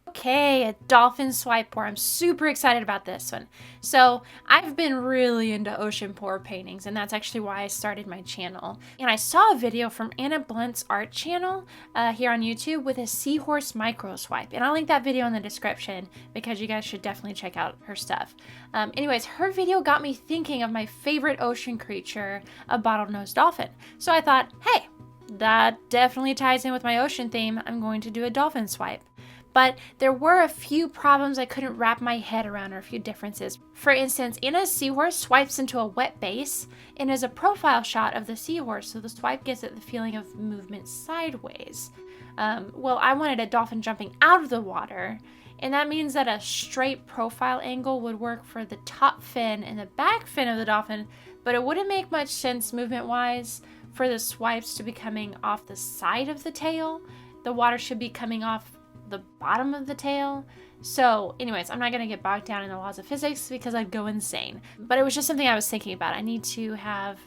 Okay, a dolphin swipe pour. I'm super excited about this one. So I've been really into ocean pour paintings, and that's actually why I started my channel. And I saw a video from Anna Blunt's art channel here on YouTube with a Seahorse MicroSwipe. And I'll link that video in the description because you guys should definitely check out her stuff. Anyways, her video got me thinking of my favorite ocean creature, a bottlenose dolphin. So I thought, hey, that definitely ties in with my ocean theme. I'm going to do a dolphin swipe. But there were a few problems I couldn't wrap my head around, or a few differences. For instance, Anna's seahorse swipes into a wet base and is a profile shot of the seahorse, so the swipe gives it the feeling of movement sideways. Well, I wanted a dolphin jumping out of the water, and that means that a straight profile angle would work for the top fin and the back fin of the dolphin, but it wouldn't make much sense movement-wise for the swipes to be coming off the side of the tail. The water should be coming off the bottom of the tail. So anyways, I'm not going to get bogged down in the laws of physics because I'd go insane. But it was just something I was thinking about. I need to have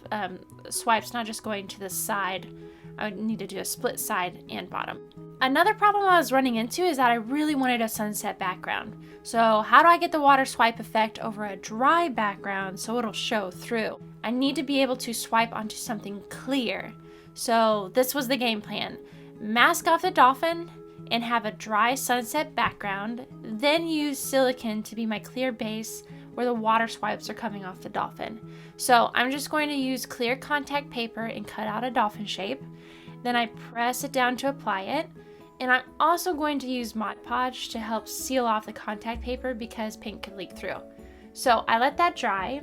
swipes not just going to the side. I would need to do a split side and bottom. Another problem I was running into is that I really wanted a sunset background. So how do I get the water swipe effect over a dry background so it'll show through? I need to be able to swipe onto something clear. So this was the game plan. Mask off the dolphin and have a dry sunset background, then use silicone to be my clear base where the water swipes are coming off the dolphin. So I'm just going to use clear contact paper and cut out a dolphin shape. Then I press it down to apply it. And I'm also going to use Mod Podge to help seal off the contact paper because paint could leak through. So I let that dry.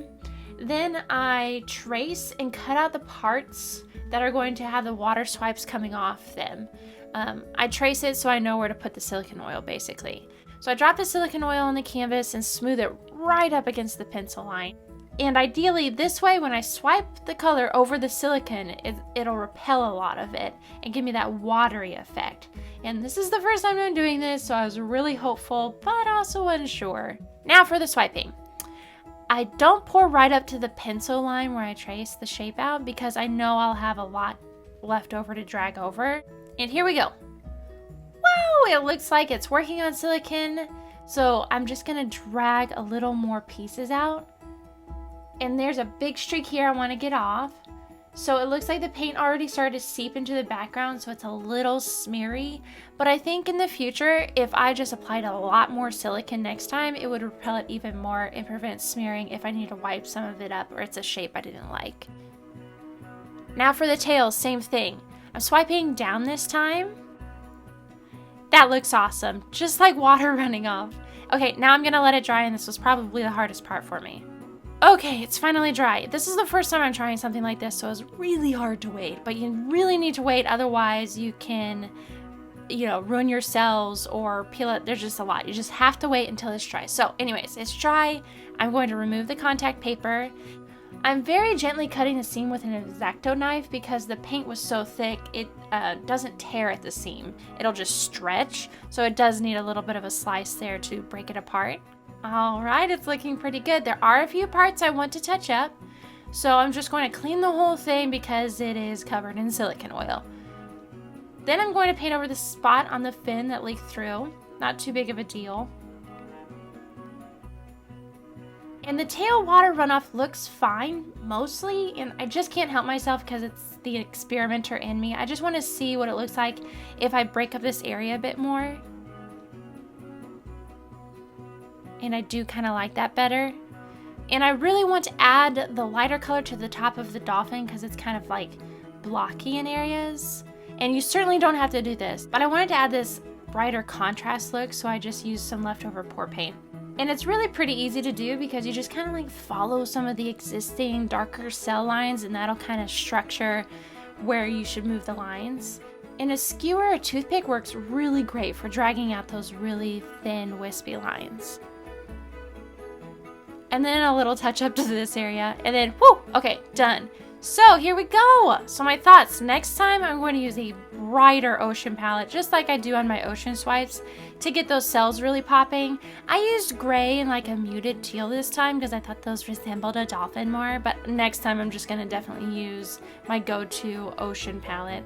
Then I trace and cut out the parts that are going to have the water swipes coming off them. I trace it so I know where to put the silicone oil, basically. So I drop the silicone oil on the canvas and smooth it right up against the pencil line. And ideally, this way, when I swipe the color over the silicone, it'll repel a lot of it and give me that watery effect. And this is the first time I'm doing this, so I was really hopeful, but also unsure. Now for the swiping. I don't pour right up to the pencil line where I trace the shape out because I know I'll have a lot left over to drag over. And here we go. Wow, it looks like it's working on silicone. So I'm just gonna drag a little more pieces out. And there's a big streak here I wanna get off. So it looks like the paint already started to seep into the background, so it's a little smeary. But I think in the future, if I just applied a lot more silicone next time, it would repel it even more and prevent smearing if I need to wipe some of it up or it's a shape I didn't like. Now for the tail, same thing. I'm swiping down this time. That looks awesome, just like water running off. Okay, now I'm gonna let it dry, and this was probably the hardest part for me. Okay, it's finally dry. This is the first time I'm trying something like this, so it's really hard to wait, but you really need to wait, otherwise you can, ruin your cells or peel it. There's just a lot. You just have to wait until it's dry. So anyways, it's dry. I'm going to remove the contact paper. I'm very gently cutting the seam with an X-Acto knife because the paint was so thick it doesn't tear at the seam. It'll just stretch, so it does need a little bit of a slice there to break it apart. Alright, it's looking pretty good. There are a few parts I want to touch up, so I'm just going to clean the whole thing because it is covered in silicone oil. Then I'm going to paint over the spot on the fin that leaked through. Not too big of a deal. And the tail water runoff looks fine, mostly, and I just can't help myself because it's the experimenter in me. I just want to see what it looks like if I break up this area a bit more. And I do kind of like that better. And I really want to add the lighter color to the top of the dolphin because it's kind of like blocky in areas. And you certainly don't have to do this, but I wanted to add this brighter contrast look, so I just used some leftover pour paint. And it's really pretty easy to do because you just kind of like follow some of the existing darker cell lines, and that'll kind of structure where you should move the lines. And a skewer or toothpick works really great for dragging out those really thin, wispy lines. And then a little touch up to this area, and then whoo, okay, done. So here we go. So my thoughts, next time I'm going to use a brighter ocean palette, just like I do on my ocean swipes, to get those cells really popping. I used gray and like a muted teal this time because I thought those resembled a dolphin more, but next time I'm just gonna definitely use my go-to ocean palette.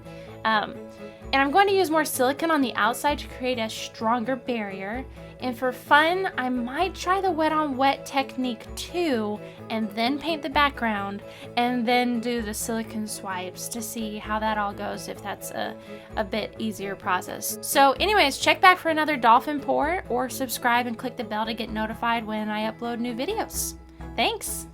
And I'm going to use more silicone on the outside to create a stronger barrier. And for fun, I might try the wet on wet technique too, and then paint the background, and then do the silicone swipes to see how that all goes, if that's a bit easier process. So anyways, check back for another dolphin pour, or subscribe and click the bell to get notified when I upload new videos. Thanks!